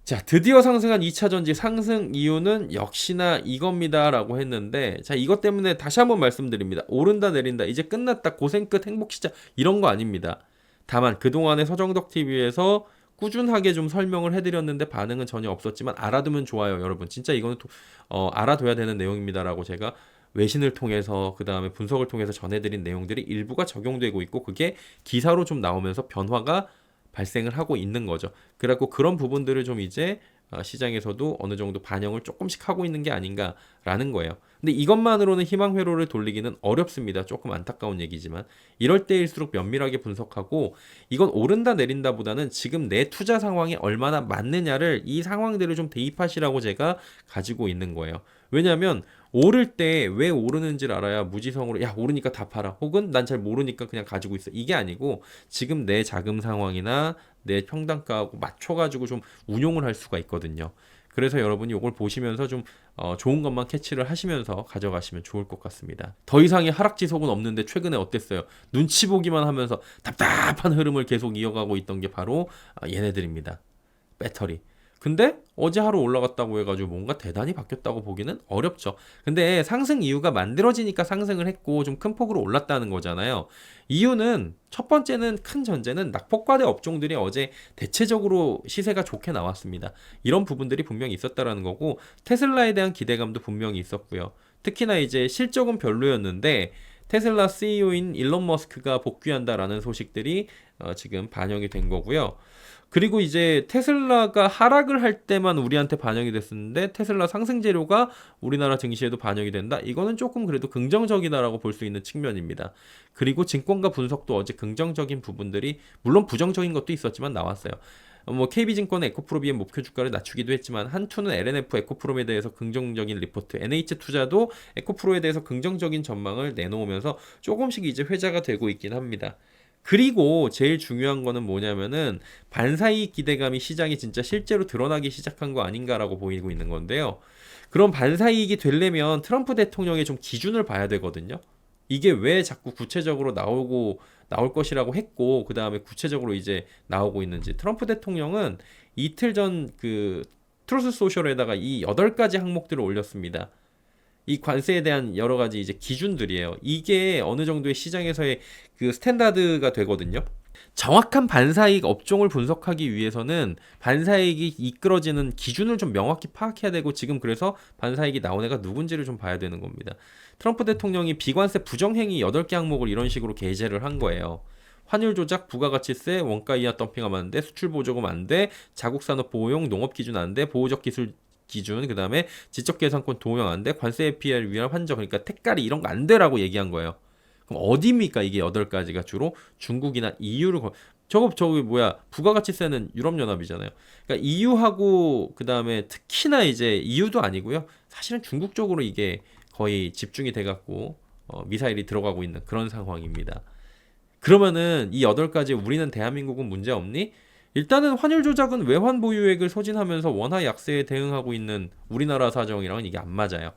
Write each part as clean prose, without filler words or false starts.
자, 드디어 상승한 2차 전지 상승 이유는 역시나 이겁니다라고 했는데, 자, 이것 때문에 다시 한번 말씀드립니다. 오른다 내린다 이제 끝났다 고생 끝 행복 시작 이런 거 아닙니다. 다만 그동안에 서정덕 TV에서 꾸준하게 좀 설명을 해드렸는데 반응은 전혀 없었지만 알아두면 좋아요, 여러분. 진짜 이거는 알아둬야 되는 내용입니다라고 제가 외신을 통해서 그 다음에 분석을 통해서 전해드린 내용들이 일부가 적용되고 있고 그게 기사로 좀 나오면서 변화가 발생을 하고 있는 거죠. 그래갖고 그런 부분들을 좀 이제 시장에서도 어느 정도 반영을 조금씩 하고 있는 게 아닌가라는 거예요. 근데 이것만으로는 희망 회로를 돌리기는 어렵습니다. 조금 안타까운 얘기지만 이럴 때일수록 면밀하게 분석하고 이건 오른다 내린다보다는 지금 내 투자 상황이 얼마나 맞느냐를 이 상황들을 좀 대입하시라고 제가 가지고 있는 거예요. 왜냐하면 오를 때 왜 오르는지를 알아야 무지성으로 야 오르니까 다 팔아 혹은 난 잘 모르니까 그냥 가지고 있어 이게 아니고 지금 내 자금 상황이나 내 평단가하고 맞춰가지고 좀 운용을 할 수가 있거든요. 그래서 여러분이 이걸 보시면서 좀 좋은 것만 캐치를 하시면서 가져가시면 좋을 것 같습니다. 더 이상의 하락 지속은 없는데 최근에 어땠어요? 눈치 보기만 하면서 답답한 흐름을 계속 이어가고 있던 게 바로 얘네들입니다. 배터리. 근데 어제 하루 올라갔다고 해가지고 뭔가 대단히 바뀌었다고 보기는 어렵죠. 근데 상승 이유가 만들어지니까 상승을 했고 좀 큰 폭으로 올랐다는 거잖아요. 이유는 첫 번째는 큰 전제는 낙폭과대 업종들이 어제 대체적으로 시세가 좋게 나왔습니다. 이런 부분들이 분명히 있었다라는 거고 테슬라에 대한 기대감도 분명히 있었고요. 특히나 이제 실적은 별로였는데 테슬라 CEO인 일론 머스크가 복귀한다라는 소식들이 지금 반영이 된 거고요. 그리고 이제 테슬라가 하락을 할 때만 우리한테 반영이 됐었는데 테슬라 상승 재료가 우리나라 증시에도 반영이 된다. 이거는 조금 그래도 긍정적이다라고 볼 수 있는 측면입니다. 그리고 증권가 분석도 어제 긍정적인 부분들이 물론 부정적인 것도 있었지만 나왔어요. 뭐 KB증권의 에코프로비의 목표 주가를 낮추기도 했지만 한투는 LNF 에코프롬에 대해서 긍정적인 리포트, NH투자도 에코프로에 대해서 긍정적인 전망을 내놓으면서 조금씩 이제 회자가 되고 있긴 합니다. 그리고 제일 중요한 거는 뭐냐면은 반사이익 기대감이 시장에 진짜 실제로 드러나기 시작한 거 아닌가라고 보이고 있는 건데요. 그럼 반사이익이 되려면 트럼프 대통령의 좀 기준을 봐야 되거든요. 이게 왜 자꾸 구체적으로 나올 것이라고 했고 그 다음에 구체적으로 이제 나오고 있는지 트럼프 대통령은 이틀 전 그 트루스 소셜에다가 이 8가지 항목들을 올렸습니다. 이 관세에 대한 여러 가지 이제 기준들이에요. 이게 어느 정도의 시장에서의 그 스탠다드가 되거든요. 정확한 반사이익 업종을 분석하기 위해서는 반사이익이 이끌어지는 기준을 좀 명확히 파악해야 되고 지금 그래서 반사이익이 나온 애가 누군지를 좀 봐야 되는 겁니다. 트럼프 대통령이 비관세 부정행위 8개 항목을 이런 식으로 게재를 한 거예요. 환율 조작, 부가가치세, 원가 이하 덤핑하면 안 돼, 수출 보조금 안 돼, 자국 산업 보호용 농업 기준 안 돼, 보호적 기술 기준, 그 다음에 지적계산권 동영 안 돼, 관세 피해를 위한 환정, 그러니까 택가리 이런 거 안 돼라고 얘기한 거예요. 그럼 어디입니까? 이게 8가지가 주로 중국이나 EU를 저기 뭐야 부가가치세는 유럽연합이잖아요. 그러니까 EU하고 그 다음에 특히나 이제 EU도 아니고요. 사실은 중국 쪽으로 이게 거의 집중이 돼갖고 미사일이 들어가고 있는 그런 상황입니다. 그러면은 이 8가지 우리는 대한민국은 문제 없니? 일단은 환율 조작은 외환 보유액을 소진하면서 원화 약세에 대응하고 있는 우리나라 사정이랑은 이게 안 맞아요.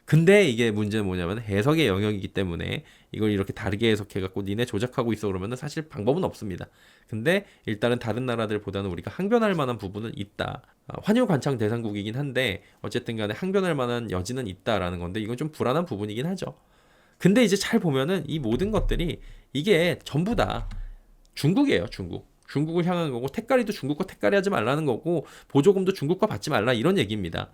근데 이게 문제는 뭐냐면 해석의 영역이기 때문에 이걸 이렇게 다르게 해석해갖고 니네 조작하고 있어 그러면은 사실 방법은 없습니다. 근데 일단은 다른 나라들보다는 우리가 항변할 만한 부분은 있다. 환율 관창 대상국이긴 한데 어쨌든 간에 항변할 만한 여지는 있다라는 건데 이건 좀 불안한 부분이긴 하죠. 근데 이제 잘 보면은 이 모든 것들이 이게 전부 다 중국이에요, 중국. 중국을 향한 거고 택가리도 중국과 택가리 하지 말라는 거고 보조금도 중국과 받지 말라 이런 얘기입니다.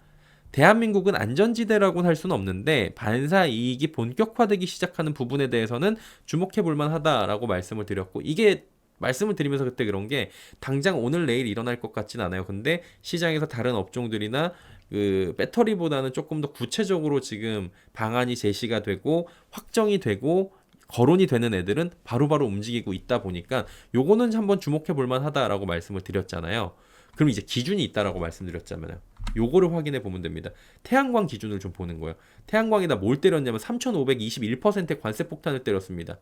대한민국은 안전지대라고는 할 수는 없는데 반사 이익이 본격화되기 시작하는 부분에 대해서는 주목해 볼 만하다라고 말씀을 드렸고 이게 말씀을 드리면서 그때 그런 게 당장 오늘 내일 일어날 것 같진 않아요. 근데 시장에서 다른 업종들이나 그 배터리보다는 조금 더 구체적으로 지금 방안이 제시가 되고 확정이 되고 거론이 되는 애들은 바로바로 움직이고 있다 보니까 요거는 한번 주목해 볼 만하다라고 말씀을 드렸잖아요. 그럼 이제 기준이 있다라고 말씀드렸잖아요. 요거를 확인해 보면 됩니다. 태양광 기준을 좀 보는 거예요. 태양광에다 뭘 때렸냐면 3,521%의 관세 폭탄을 때렸습니다.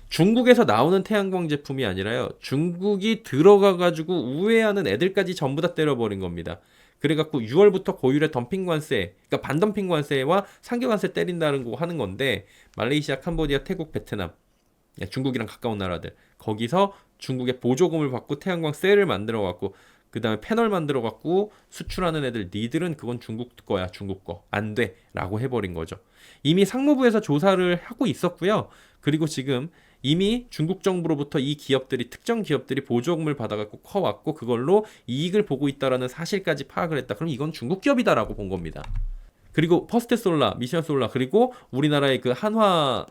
중국에서 나오는 태양광 제품이 아니라요. 중국이 들어가가지고 우회하는 애들까지 전부 다 때려버린 겁니다. 그래갖고 6월부터 고율의 덤핑 관세, 그러니까 반덤핑 관세와 상계 관세 때린다는 거 하는 건데 말레이시아, 캄보디아, 태국, 베트남, 중국이랑 가까운 나라들 거기서 중국의 보조금을 받고 태양광 셀을 만들어갖고 그 다음에 패널 만들어 갖고 수출하는 애들 니들은 그건 중국 거야, 중국 거 안 돼라고 해버린 거죠. 이미 상무부에서 조사를 하고 있었고요. 그리고 지금 이미 중국 정부로부터 이 기업들이 특정 기업들이 보조금을 받아갖고 커왔고 그걸로 이익을 보고 있다라는 사실까지 파악을 했다. 그럼 이건 중국 기업이다라고 본 겁니다. 그리고 퍼스트솔라, 미션솔라 그리고 우리나라의 그 한화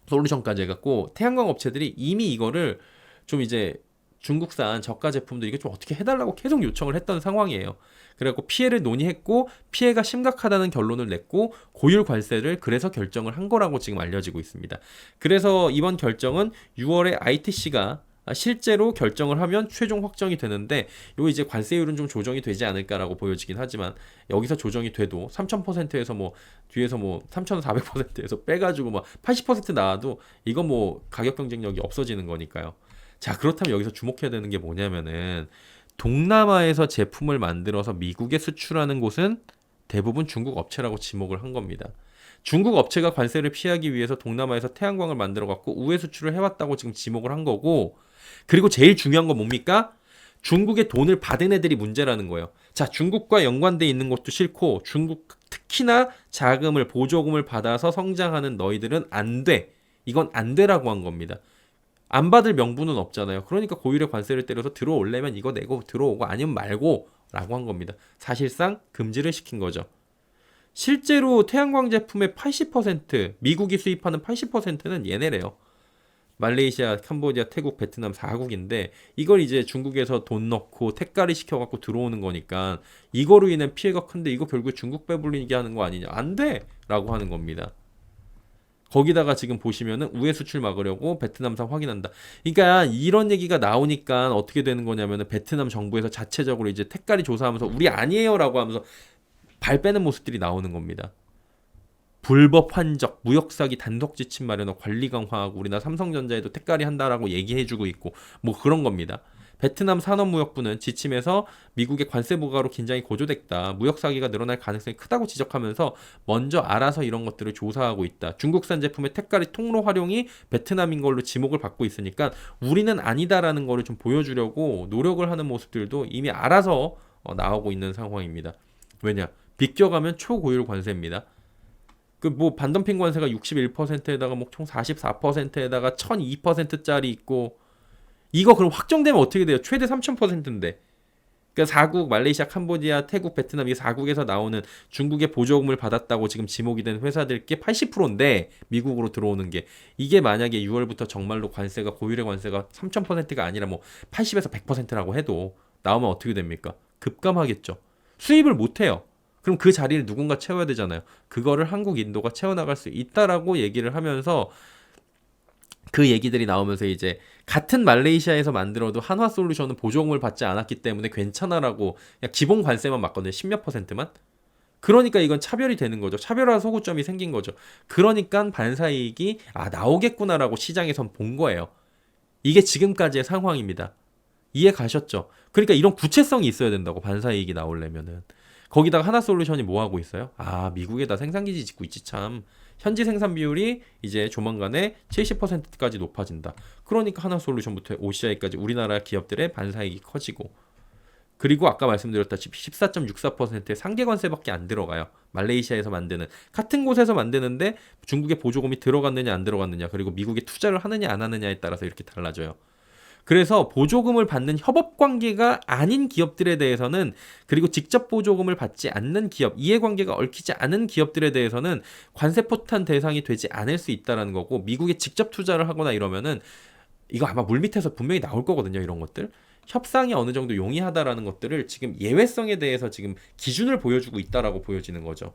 솔루션까지 해갖고 태양광 업체들이 이미 이거를 좀 이제 중국산 저가 제품도 이게 좀 어떻게 해달라고 계속 요청을 했던 상황이에요. 그래갖고 피해를 논의했고 피해가 심각하다는 결론을 냈고 고율 관세를 그래서 결정을 한 거라고 지금 알려지고 있습니다. 그래서 이번 결정은 6월에 ITC가 실제로 결정을 하면 최종 확정이 되는데 요 이제 관세율은 좀 조정이 되지 않을까라고 보여지긴 하지만 여기서 조정이 돼도 3,000%에서 뭐 뒤에서 뭐 3,400%에서 빼가지고 막 80% 나와도 이건 뭐 가격 경쟁력이 없어지는 거니까요. 자, 그렇다면 여기서 주목해야 되는 게 뭐냐면은 동남아에서 제품을 만들어서 미국에 수출하는 곳은 대부분 중국 업체라고 지목을 한 겁니다. 중국 업체가 관세를 피하기 위해서 동남아에서 태양광을 만들어 갖고 우회 수출을 해왔다고 지금 지목을 한 거고 그리고 제일 중요한 건 뭡니까? 중국의 돈을 받은 애들이 문제라는 거예요. 자, 중국과 연관돼 있는 것도 싫고 중국 특히나 자금을 보조금을 받아서 성장하는 너희들은 안 돼. 이건 안 돼라고 한 겁니다. 안 받을 명분은 없잖아요. 그러니까 고율의 관세를 때려서 들어올려면 이거 내고 들어오고 아니면 말고 라고 한 겁니다. 사실상 금지를 시킨 거죠. 실제로 태양광 제품의 80%, 미국이 수입하는 80%는 얘네래요. 말레이시아, 캄보디아, 태국, 베트남 4국인데 이걸 이제 중국에서 돈 넣고 택가리 시켜갖고 들어오는 거니까 이거로 인한 피해가 큰데 이거 결국 중국 배불리게 하는 거 아니냐. 안 돼! 라고 하는 겁니다. 거기다가 지금 보시면은 우회 수출 막으려고 베트남산 확인한다. 그러니까 이런 얘기가 나오니까 어떻게 되는 거냐면은 베트남 정부에서 자체적으로 이제 택가리 조사하면서 우리 아니에요라고 하면서 발 빼는 모습들이 나오는 겁니다. 불법 환적, 무역 사기 단속 지침 마련하고 관리 강화하고 우리나라 삼성전자에도 택가리 한다라고 얘기해주고 있고 뭐 그런 겁니다. 베트남 산업무역부는 지침에서 미국의 관세 부과로 긴장이 고조됐다. 무역 사기가 늘어날 가능성이 크다고 지적하면서 먼저 알아서 이런 것들을 조사하고 있다. 중국산 제품의 택가리 통로 활용이 베트남인 걸로 지목을 받고 있으니까 우리는 아니다라는 거를 좀 보여주려고 노력을 하는 모습들도 이미 알아서 나오고 있는 상황입니다. 왜냐? 비껴가면 초고율 관세입니다. 그 뭐 반덤핑 관세가 61%에다가 뭐 총 44%에다가 1002%짜리 있고 이거 그럼 확정되면 어떻게 돼요? 최대 3000%인데. 그러니까 4국 말레이시아, 캄보디아, 태국, 베트남 이 4국에서 나오는 중국의 보조금을 받았다고 지금 지목이 된 회사들께 80%인데 미국으로 들어오는 게 이게 만약에 6월부터 정말로 관세가 고율의 관세가 3000%가 아니라 뭐 80에서 100%라고 해도 나오면 어떻게 됩니까? 급감하겠죠. 수입을 못 해요. 그럼 그 자리를 누군가 채워야 되잖아요. 그거를 한국, 인도가 채워나갈 수 있다라고 얘기를 하면서 그 얘기들이 나오면서 이제 같은 말레이시아에서 만들어도 한화솔루션은 보조금을 받지 않았기 때문에 괜찮아라고 그냥 기본 관세만 맞거든요. 10몇 %만. 그러니까 이건 차별이 되는 거죠. 차별화 소구점이 생긴 거죠. 그러니까 반사이익이 나오겠구나라고 시장에선 본 거예요. 이게 지금까지의 상황입니다. 이해 가셨죠? 그러니까 이런 구체성이 있어야 된다고 반사이익이 나오려면은. 거기다가 하나솔루션이 뭐 하고 있어요? 미국에다 생산기지 짓고 있지 참. 현지 생산 비율이 이제 조만간에 70%까지 높아진다. 그러니까 하나솔루션부터 OCI까지 우리나라 기업들의 반사이익이 커지고 그리고 아까 말씀드렸다시피 14.64%의 상계관세밖에 안 들어가요. 말레이시아에서 만드는 같은 곳에서 만드는데 중국의 보조금이 들어갔느냐 안 들어갔느냐 그리고 미국에 투자를 하느냐 안 하느냐에 따라서 이렇게 달라져요. 그래서 보조금을 받는 협업관계가 아닌 기업들에 대해서는 그리고 직접 보조금을 받지 않는 기업, 이해관계가 얽히지 않은 기업들에 대해서는 관세포탄 대상이 되지 않을 수 있다는 거고 미국에 직접 투자를 하거나 이러면은 이거 아마 물밑에서 분명히 나올 거거든요. 이런 것들. 협상이 어느 정도 용이하다라는 것들을 지금 예외성에 대해서 지금 기준을 보여주고 있다라고 보여지는 거죠.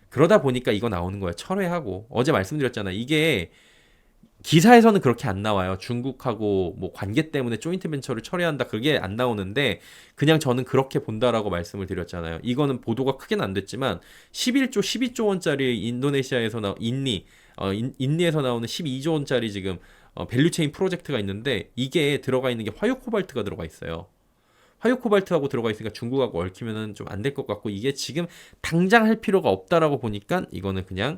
그러다 보니까 이거 나오는 거예요. 철회하고. 어제 말씀드렸잖아요. 이게 기사에서는 그렇게 안 나와요. 중국하고 뭐 관계 때문에 조인트 벤처를 철회한다. 그게 안 나오는데 그냥 저는 그렇게 본다라고 말씀을 드렸잖아요. 이거는 보도가 크게는 안 됐지만 11조, 12조 원짜리 인도네시아에서 인니에서 나오는 12조 원짜리 지금 밸류체인 프로젝트가 있는데 이게 들어가 있는 게 화요 코발트가 들어가 있어요. 화요 코발트하고 들어가 있으니까 중국하고 얽히면은 좀 안 될 것 같고 이게 지금 당장 할 필요가 없다라고 보니까 이거는 그냥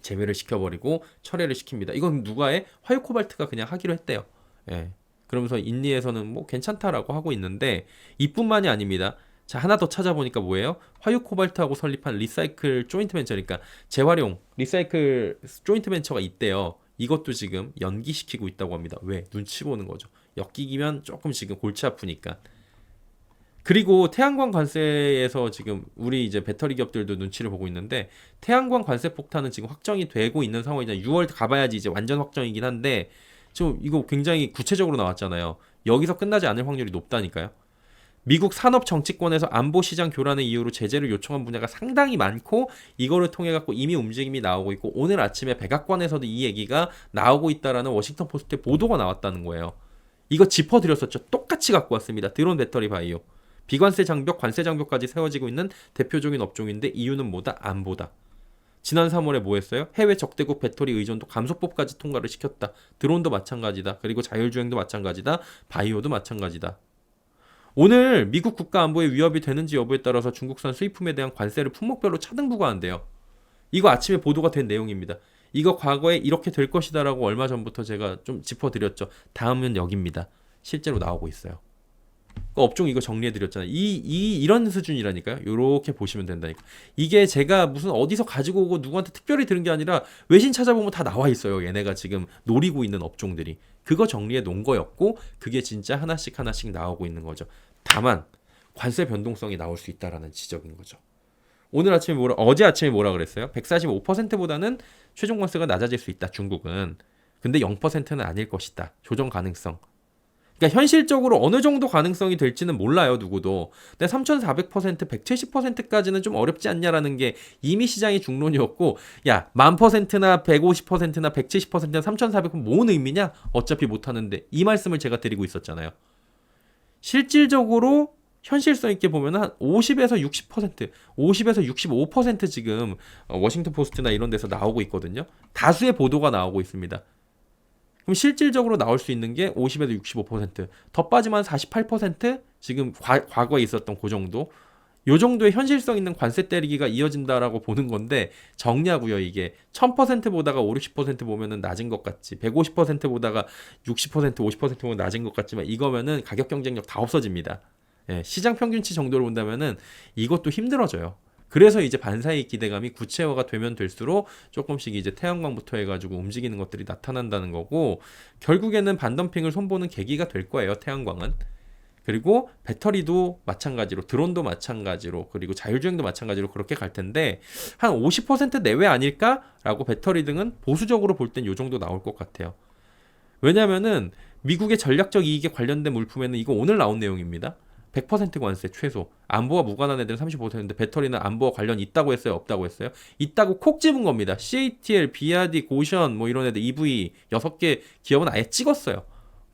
제외를 시켜버리고 철회를 시킵니다. 이건 누가 해? 화요 코발트가 그냥 하기로 했대요. 예. 그러면서 인리에서는 뭐 괜찮다라고 하고 있는데 이뿐만이 아닙니다. 자, 하나 더 찾아보니까 뭐예요? 화유 코발트하고 설립한 리사이클 조인트 벤처, 그러니까 재활용 리사이클 조인트 벤처가 있대요. 이것도 지금 연기시키고 있다고 합니다. 왜? 눈치 보는 거죠. 엮이기면 조금 지금 골치 아프니까. 그리고 태양광 관세에서 지금 우리 이제 배터리 기업들도 눈치를 보고 있는데 태양광 관세 폭탄은 지금 확정이 되고 있는 상황이잖아요. 6월 가봐야지 이제 완전 확정이긴 한데 지금 이거 굉장히 구체적으로 나왔잖아요. 여기서 끝나지 않을 확률이 높다니까요. 미국 산업 정치권에서 안보 시장 교란의 이유로 제재를 요청한 분야가 상당히 많고 이거를 통해 갖고 이미 움직임이 나오고 있고 오늘 아침에 백악관에서도 이 얘기가 나오고 있다라는 워싱턴 포스트의 보도가 나왔다는 거예요. 이거 짚어드렸었죠. 똑같이 갖고 왔습니다. 드론 배터리 바이오. 비관세 장벽, 관세 장벽까지 세워지고 있는 대표적인 업종인데 이유는 뭐다? 안보다. 지난 3월에 뭐 했어요? 해외 적대국 배터리 의존도 감소법까지 통과를 시켰다. 드론도 마찬가지다. 그리고 자율주행도 마찬가지다. 바이오도 마찬가지다. 오늘 미국 국가 안보에 위협이 되는지 여부에 따라서 중국산 수입품에 대한 관세를 품목별로 차등 부과한대요. 이거 아침에 보도가 된 내용입니다. 이거 과거에 이렇게 될 것이다라고 얼마 전부터 제가 좀 짚어드렸죠. 다음은 여기입니다. 실제로 나오고 있어요. 그 업종 이거 정리해드렸잖아요. 이런 수준이라니까요. 요렇게 보시면 된다니까. 이게 제가 무슨 어디서 가지고 오고 누구한테 특별히 들은 게 아니라 외신 찾아보면 다 나와 있어요. 얘네가 지금 노리고 있는 업종들이. 그거 정리해 놓은 거였고 그게 진짜 하나씩 하나씩 나오고 있는 거죠. 다만 관세 변동성이 나올 수 있다라는 지적인 거죠. 오늘 아침에 어제 아침에 뭐라 그랬어요? 145%보다는 최종 관세가 낮아질 수 있다. 중국은. 근데 0%는 아닐 것이다. 조정 가능성. 그러니까 현실적으로 어느 정도 가능성이 될지는 몰라요, 누구도. 근데 3,400%, 170%까지는 좀 어렵지 않냐라는 게 이미 시장의 중론이었고, 야, 1000%나 150%나 170%나 3,400%, 뭔 의미냐? 어차피 못하는데. 이 말씀을 제가 드리고 있었잖아요. 실질적으로 현실성 있게 보면 한 50에서 60%, 50에서 65% 지금 워싱턴 포스트나 이런 데서 나오고 있거든요. 다수의 보도가 나오고 있습니다. 그럼 실질적으로 나올 수 있는 게 50에서 65%, 더 빠지면 48% 지금 과거에 있었던 그 정도, 요 정도의 현실성 있는 관세 때리기가 이어진다라고 보는 건데 정리하고요. 이게 1000%보다가 5, 60% 보면은 낮은 것 같지, 150%보다가 60%, 50% 보면 낮은 것 같지만 이거면은 가격 경쟁력 다 없어집니다. 예, 시장 평균치 정도로 본다면은 이것도 힘들어져요. 그래서 이제 반사이익 기대감이 구체화가 되면 될수록 조금씩 이제 태양광부터 해가지고 움직이는 것들이 나타난다는 거고 결국에는 반덤핑을 손보는 계기가 될 거예요. 태양광은. 그리고 배터리도 마찬가지로 드론도 마찬가지로 그리고 자율주행도 마찬가지로 그렇게 갈 텐데 한 50% 내외 아닐까라고 배터리 등은 보수적으로 볼 땐 요 정도 나올 것 같아요. 왜냐면은 미국의 전략적 이익에 관련된 물품에는 이거 오늘 나온 내용입니다. 100% 관세 최소. 안보와 무관한 애들은 35%인데 배터리는 안보와 관련 있다고 했어요? 없다고 했어요? 있다고 콕 집은 겁니다. CATL, BRD, 고션 뭐 이런 애들 EV 6개 기업은 아예 찍었어요.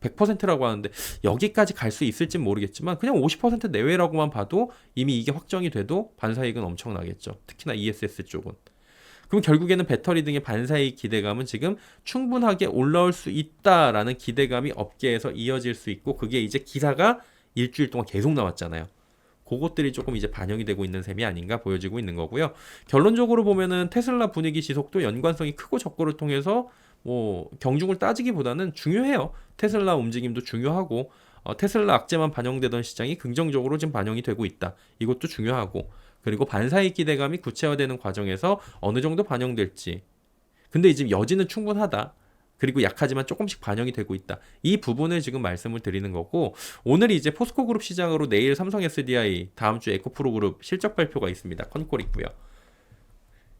100%라고 하는데 여기까지 갈 수 있을진 모르겠지만 그냥 50% 내외라고만 봐도 이미 이게 확정이 돼도 반사이익은 엄청나겠죠. 특히나 ESS 쪽은. 그럼 결국에는 배터리 등의 반사이익 기대감은 지금 충분하게 올라올 수 있다라는 기대감이 업계에서 이어질 수 있고 그게 이제 기사가 일주일 동안 계속 나왔잖아요. 그것들이 조금 이제 반영이 되고 있는 셈이 아닌가 보여지고 있는 거고요. 결론적으로 보면은 테슬라 분위기 지속도 연관성이 크고 적고를 통해서 뭐 경중을 따지기보다는 중요해요. 테슬라 움직임도 중요하고 테슬라 악재만 반영되던 시장이 긍정적으로 지금 반영이 되고 있다. 이것도 중요하고 그리고 반사이익 기대감이 구체화되는 과정에서 어느 정도 반영될지. 근데 지금 여지는 충분하다. 그리고 약하지만 조금씩 반영이 되고 있다. 이 부분을 지금 말씀을 드리는 거고 오늘 이제 포스코 그룹 시장으로 내일 삼성 SDI 다음 주 에코프로 그룹 실적 발표가 있습니다. 컨콜 있고요.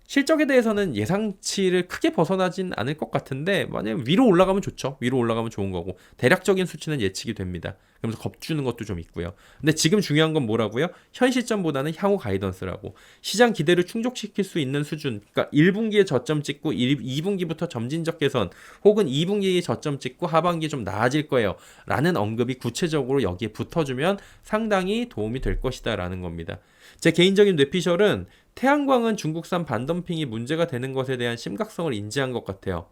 실적에 대해서는 예상치를 크게 벗어나진 않을 것 같은데 만약에 위로 올라가면 좋죠. 위로 올라가면 좋은 거고 대략적인 수치는 예측이 됩니다. 그러면서 겁주는 것도 좀 있고요. 근데 지금 중요한 건 뭐라고요? 현 시점보다는 향후 가이던스라고. 시장 기대를 충족시킬 수 있는 수준. 그러니까 1분기에 저점 찍고 2분기부터 점진적 개선 혹은 2분기에 저점 찍고 하반기에 좀 나아질 거예요. 라는 언급이 구체적으로 여기에 붙어주면 상당히 도움이 될 것이다 라는 겁니다. 제 개인적인 뇌피셜은 태양광은 중국산 반덤핑이 문제가 되는 것에 대한 심각성을 인지한 것 같아요.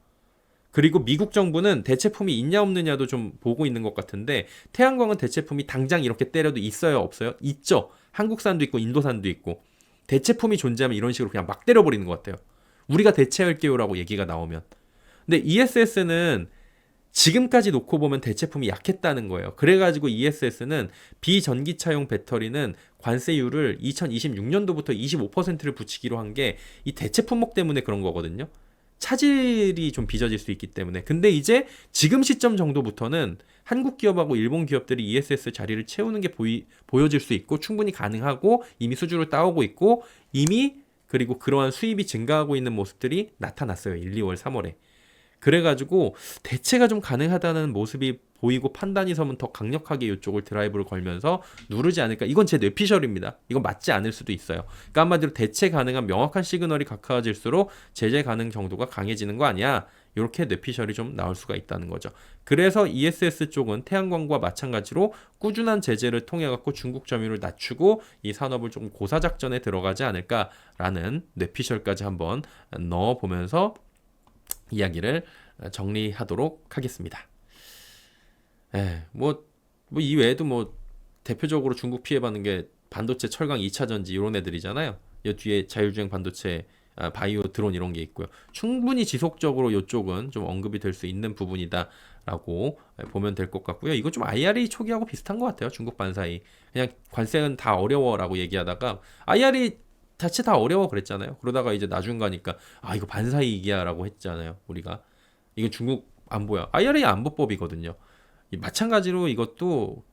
그리고 미국 정부는 대체품이 있냐 없느냐도 좀 보고 있는 것 같은데 태양광은 대체품이 당장 이렇게 때려도 있어요 없어요? 있죠. 한국산도 있고 인도산도 있고 대체품이 존재하면 이런 식으로 그냥 막 때려버리는 것 같아요. 우리가 대체할게요라고 얘기가 나오면. 근데 ESS는 지금까지 놓고 보면 대체품이 약했다는 거예요. 그래가지고 ESS는 비전기차용 배터리는 관세율을 2026년도부터 25%를 붙이기로 한 게 이 대체 품목 때문에 그런 거거든요. 차질이 좀 빚어질 수 있기 때문에. 근데 이제 지금 시점 정도부터는 한국 기업하고 일본 기업들이 ESS 자리를 채우는 게 보여질 수 있고 충분히 가능하고 이미 수주를 따오고 있고 이미 그리고 그러한 수입이 증가하고 있는 모습들이 나타났어요. 1, 2월, 3월에. 그래가지고 대체가 좀 가능하다는 모습이 보이고 판단이 서면 더 강력하게 이쪽을 드라이브를 걸면서 누르지 않을까. 이건 제 뇌피셜입니다. 이건 맞지 않을 수도 있어요. 그러니까 한마디로 대체 가능한 명확한 시그널이 가까워질수록 제재 가능 정도가 강해지는 거 아니야. 이렇게 뇌피셜이 좀 나올 수가 있다는 거죠. 그래서 ESS 쪽은 태양광과 마찬가지로 꾸준한 제재를 통해 갖고 중국 점유율을 낮추고 이 산업을 조금 고사작전에 들어가지 않을까라는 뇌피셜까지 한번 넣어보면서 이야기를 정리하도록 하겠습니다. 이 외에도 대표적으로 중국 피해받는 게 반도체, 철강, 2차 전지 이런 애들이잖아요. 이 뒤에 자율주행 반도체, 바이오 드론 이런 게 있고요. 충분히 지속적으로 이쪽은 좀 언급이 될 수 있는 부분이다라고 보면 될 것 같고요. 이거 좀 IRA 초기하고 비슷한 것 같아요. 중국 반사이. 그냥 관세는 다 어려워라고 얘기하다가 IRA 자체 다 어려워 그랬잖아요. 그러다가 이제 나중 가니까 이거 반사이익이야라고 했잖아요. 우리가 이건 중국 안보야. IRA 안보법이거든요. 마찬가지로 이것도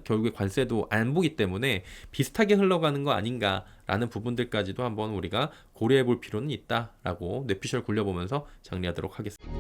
결국에 관세도 안보기 때문에 비슷하게 흘러가는 거 아닌가라는 부분들까지도 한번 우리가 고려해 볼 필요는 있다라고 뇌피셜 굴려보면서 정리하도록 하겠습니다.